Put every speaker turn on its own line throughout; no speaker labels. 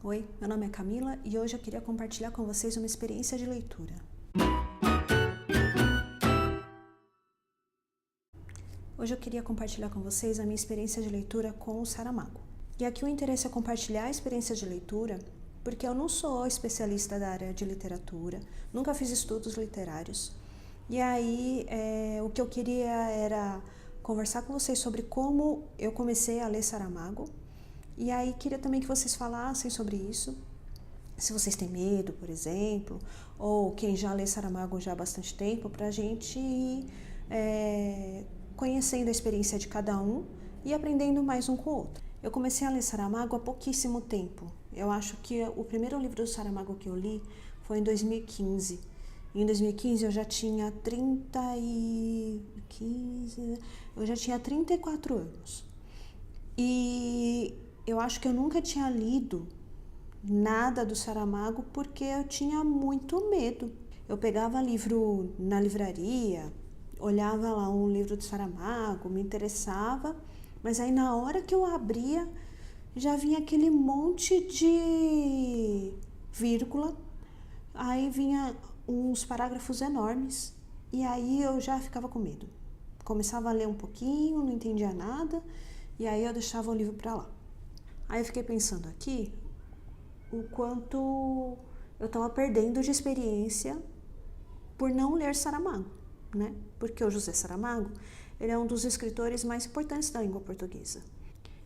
Oi, meu nome é Camila e hoje eu queria compartilhar com vocês uma experiência de leitura. Hoje eu queria compartilhar com vocês a minha experiência de leitura com o Saramago. E aqui o interesse é compartilhar a experiência de leitura porque eu não sou especialista da área de literatura, nunca fiz estudos literários. E aí o que eu queria era conversar com vocês sobre como eu comecei a ler Saramago. E aí queria também que vocês falassem sobre isso. Se vocês têm medo, por exemplo, ou quem já lê Saramago já há bastante tempo, para a gente ir conhecendo a experiência de cada um e aprendendo mais um com o outro. Eu comecei a ler Saramago há pouquíssimo tempo. Eu acho que o primeiro livro do Saramago que eu li foi em 2015. Em 2015 eu já tinha 34 anos. E eu acho que eu nunca tinha lido nada do Saramago porque eu tinha muito medo. Eu pegava livro na livraria, olhava lá um livro do Saramago, me interessava, mas aí na hora que eu abria já vinha aquele monte de vírgula, aí vinha uns parágrafos enormes e aí eu já ficava com medo. Começava a ler um pouquinho, não entendia nada e aí eu deixava o livro para lá. Aí eu fiquei pensando aqui o quanto eu estava perdendo de experiência por não ler Saramago, né? Porque o José Saramago, ele é um dos escritores mais importantes da língua portuguesa.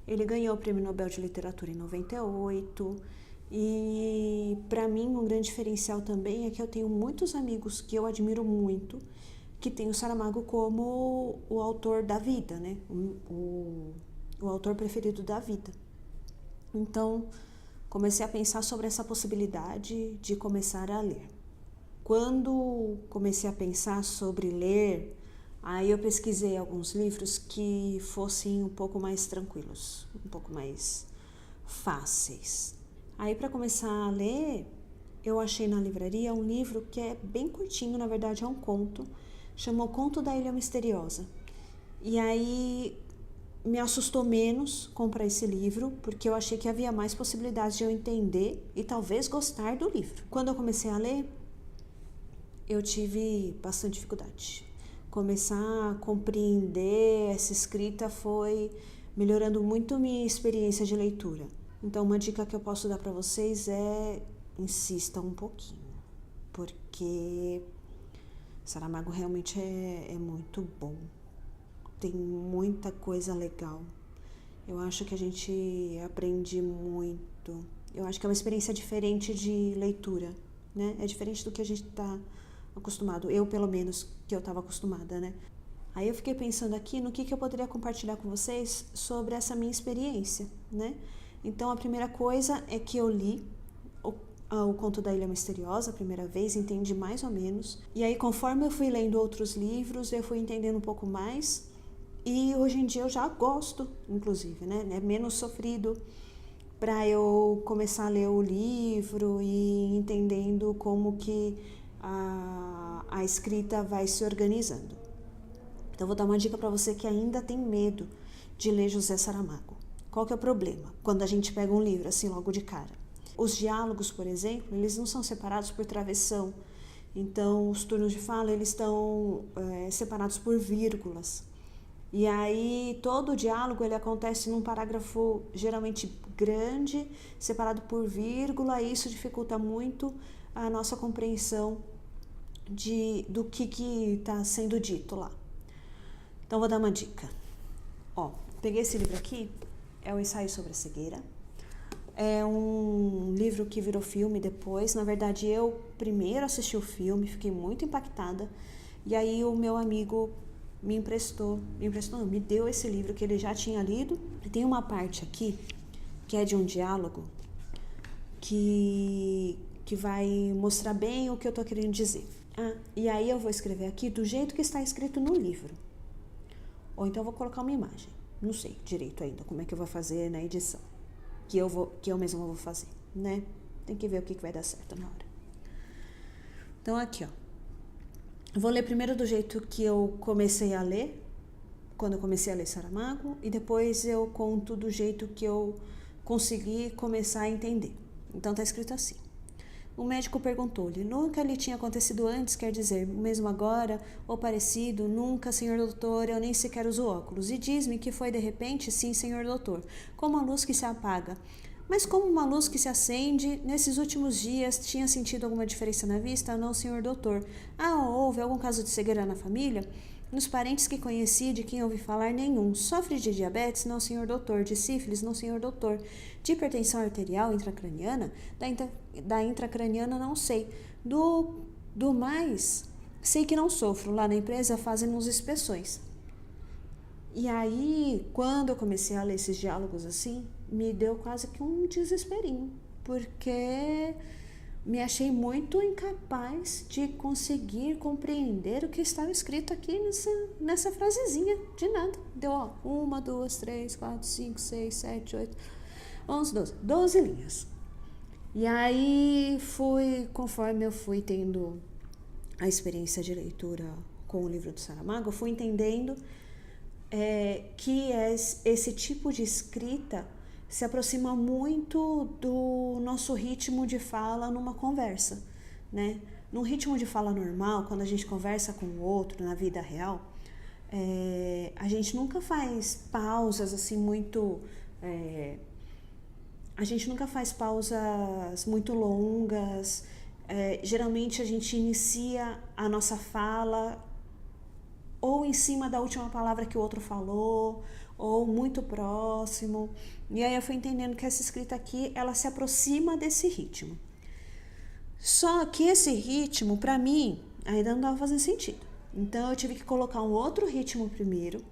Ele ganhou o Prêmio Nobel de Literatura em 98 e para mim um grande diferencial também é que eu tenho muitos amigos que eu admiro muito que tem o Saramago como o autor da vida, né? O autor preferido da vida. Então, comecei a pensar sobre essa possibilidade de começar a ler. Quando comecei a pensar sobre ler, aí eu pesquisei alguns livros que fossem um pouco mais tranquilos, um pouco mais fáceis. Aí para começar a ler, eu achei na livraria um livro que é bem curtinho, na verdade é um conto, chama O Conto da Ilha Misteriosa. E aí me assustou menos comprar esse livro, porque eu achei que havia mais possibilidades de eu entender e talvez gostar do livro. Quando eu comecei a ler, eu tive bastante dificuldade. Começar a compreender essa escrita foi melhorando muito minha experiência de leitura. Então, uma dica que eu posso dar para vocês é insista um pouquinho, porque Saramago realmente é muito bom. Tem muita coisa legal. Eu acho que a gente aprende muito. Eu acho que é uma experiência diferente de leitura, né? É diferente do que a gente está acostumado. Eu, pelo menos, que eu estava acostumada, né? Aí eu fiquei pensando aqui no que eu poderia compartilhar com vocês sobre essa minha experiência, né? Então, a primeira coisa é que eu li o Conto da Ilha Misteriosa a primeira vez, entendi mais ou menos. E aí, conforme eu fui lendo outros livros, eu fui entendendo um pouco mais. E hoje em dia eu já gosto, inclusive, né? É menos sofrido para eu começar a ler o livro e entendendo como que a escrita vai se organizando. Então, vou dar uma dica para você que ainda tem medo de ler José Saramago. Qual que é o problema quando a gente pega um livro assim logo de cara? Os diálogos, por exemplo, eles não são separados por travessão. Então, os turnos de fala, eles estão separados por vírgulas. E aí todo o diálogo ele acontece num parágrafo geralmente grande, separado por vírgula, e isso dificulta muito a nossa compreensão do que está sendo dito lá. Então vou dar uma dica. Peguei esse livro aqui, é o Ensaio sobre a Cegueira. É um livro que virou filme depois. Na verdade, eu primeiro assisti o filme, fiquei muito impactada, e aí o meu amigo me deu esse livro que ele já tinha lido. E tem uma parte aqui que é de um diálogo que vai mostrar bem o que eu tô querendo dizer. E aí eu vou escrever aqui do jeito que está escrito no livro. Ou então eu vou colocar uma imagem. Não sei direito ainda como é que eu vou fazer na edição. Que eu mesma vou fazer, né? Tem que ver o que vai dar certo na hora. Então aqui, eu vou ler primeiro do jeito que eu comecei a ler, quando eu comecei a ler Saramago, e depois eu conto do jeito que eu consegui começar a entender. Então tá escrito assim. O médico perguntou-lhe, nunca lhe tinha acontecido antes, quer dizer, mesmo agora, ou parecido, nunca, senhor doutor, eu nem sequer uso óculos. E diz-me que foi de repente, sim, senhor doutor, como a luz que se apaga. Mas como uma luz que se acende, nesses últimos dias, tinha sentido alguma diferença na vista? Não, senhor doutor. Houve algum caso de cegueira na família? Nos parentes que conheci, de quem ouvi falar, nenhum. Sofre de diabetes? Não, senhor doutor. De sífilis? Não, senhor doutor. De hipertensão arterial intracraniana? Da intracraniana, não sei. Do mais, sei que não sofro. Lá na empresa fazem-nos inspeções. E aí, quando eu comecei a ler esses diálogos assim, me deu quase que um desesperinho, porque me achei muito incapaz de conseguir compreender o que estava escrito aqui nessa frasezinha, de nada. Deu, 1, 2, 3, 4, 5, 6, 7, 8, 11, 12. 12 linhas. E aí, conforme eu fui tendo a experiência de leitura com o livro do Saramago, eu fui entendendo que esse tipo de escrita se aproxima muito do nosso ritmo de fala numa conversa, né? Num ritmo de fala normal, quando a gente conversa com o outro na vida real, a gente nunca faz pausas assim muito... a gente nunca faz pausas muito longas. Geralmente a gente inicia a nossa fala ou em cima da última palavra que o outro falou, ou muito próximo. E aí eu fui entendendo que essa escrita aqui, ela se aproxima desse ritmo. Só que esse ritmo, para mim, ainda não estava fazendo sentido. Então eu tive que colocar um outro ritmo primeiro,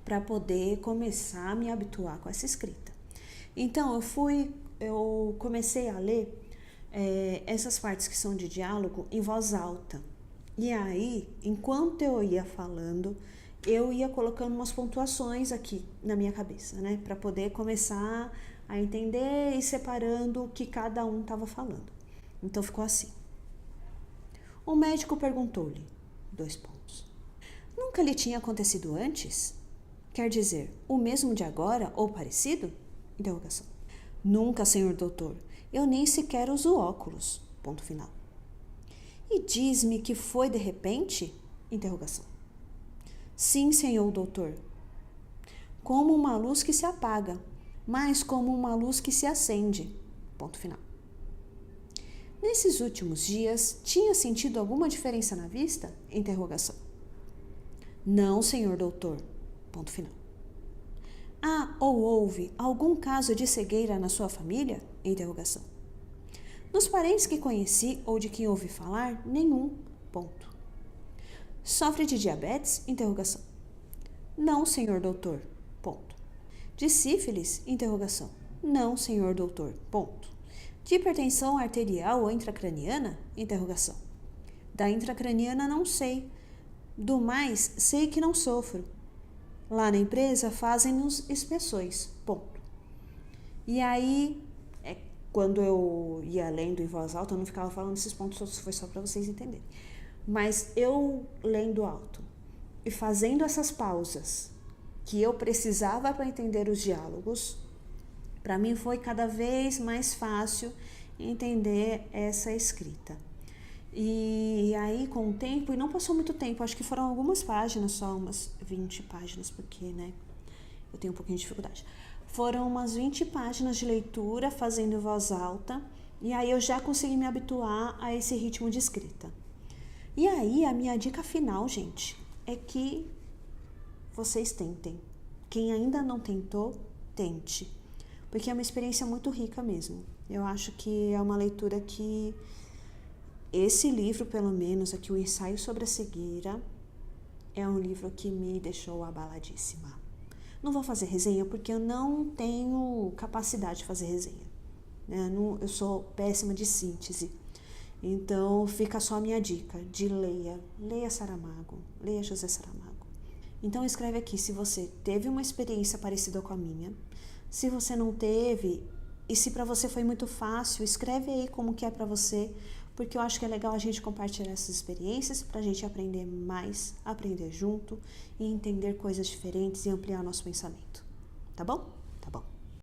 para poder começar a me habituar com essa escrita. Então eu comecei a ler essas partes que são de diálogo em voz alta. E aí, enquanto eu ia falando, eu ia colocando umas pontuações aqui na minha cabeça, né? Para poder começar a entender e separando o que cada um estava falando. Então ficou assim. O médico perguntou-lhe, : nunca lhe tinha acontecido antes? Quer dizer, o mesmo de agora ou parecido? Interrogação. Nunca, senhor doutor. Eu nem sequer uso óculos. Ponto final. E diz-me que foi de repente? Interrogação. Sim, senhor doutor. Como uma luz que se apaga, mas como uma luz que se acende. Ponto final. Nesses últimos dias, tinha sentido alguma diferença na vista? Interrogação. Não, senhor doutor. Ponto final. Ou houve algum caso de cegueira na sua família? Interrogação. Nos parentes que conheci ou de quem ouvi falar, nenhum. Ponto. Sofre de diabetes? Interrogação. Não, senhor doutor. Ponto. De sífilis? Interrogação. Não, senhor doutor. Ponto. De hipertensão arterial ou intracraniana? Interrogação. Da intracraniana não sei. Do mais, sei que não sofro. Lá na empresa fazem-nos inspeções. Ponto. E aí, quando eu ia lendo em voz alta, eu não ficava falando esses pontos, foi só para vocês entenderem. Mas eu lendo alto e fazendo essas pausas que eu precisava para entender os diálogos, para mim foi cada vez mais fácil entender essa escrita. E aí, com o tempo, e não passou muito tempo, acho que foram algumas páginas, só umas 20 páginas, porque, né, eu tenho um pouquinho de dificuldade. Foram umas 20 páginas de leitura, fazendo voz alta, e aí eu já consegui me habituar a esse ritmo de escrita. E aí, a minha dica final, gente, é que vocês tentem. Quem ainda não tentou, tente. Porque é uma experiência muito rica mesmo. Eu acho que é uma leitura que... Esse livro, pelo menos, aqui, o Ensaio sobre a Cegueira, é um livro que me deixou abaladíssima. Não vou fazer resenha porque eu não tenho capacidade de fazer resenha. Eu sou péssima de síntese. Então, fica só a minha dica de leia Saramago, leia José Saramago. Então, escreve aqui se você teve uma experiência parecida com a minha, se você não teve, e se para você foi muito fácil, escreve aí como que é para você, porque eu acho que é legal a gente compartilhar essas experiências para a gente aprender mais, aprender junto e entender coisas diferentes e ampliar nosso pensamento. Tá bom? Tá bom.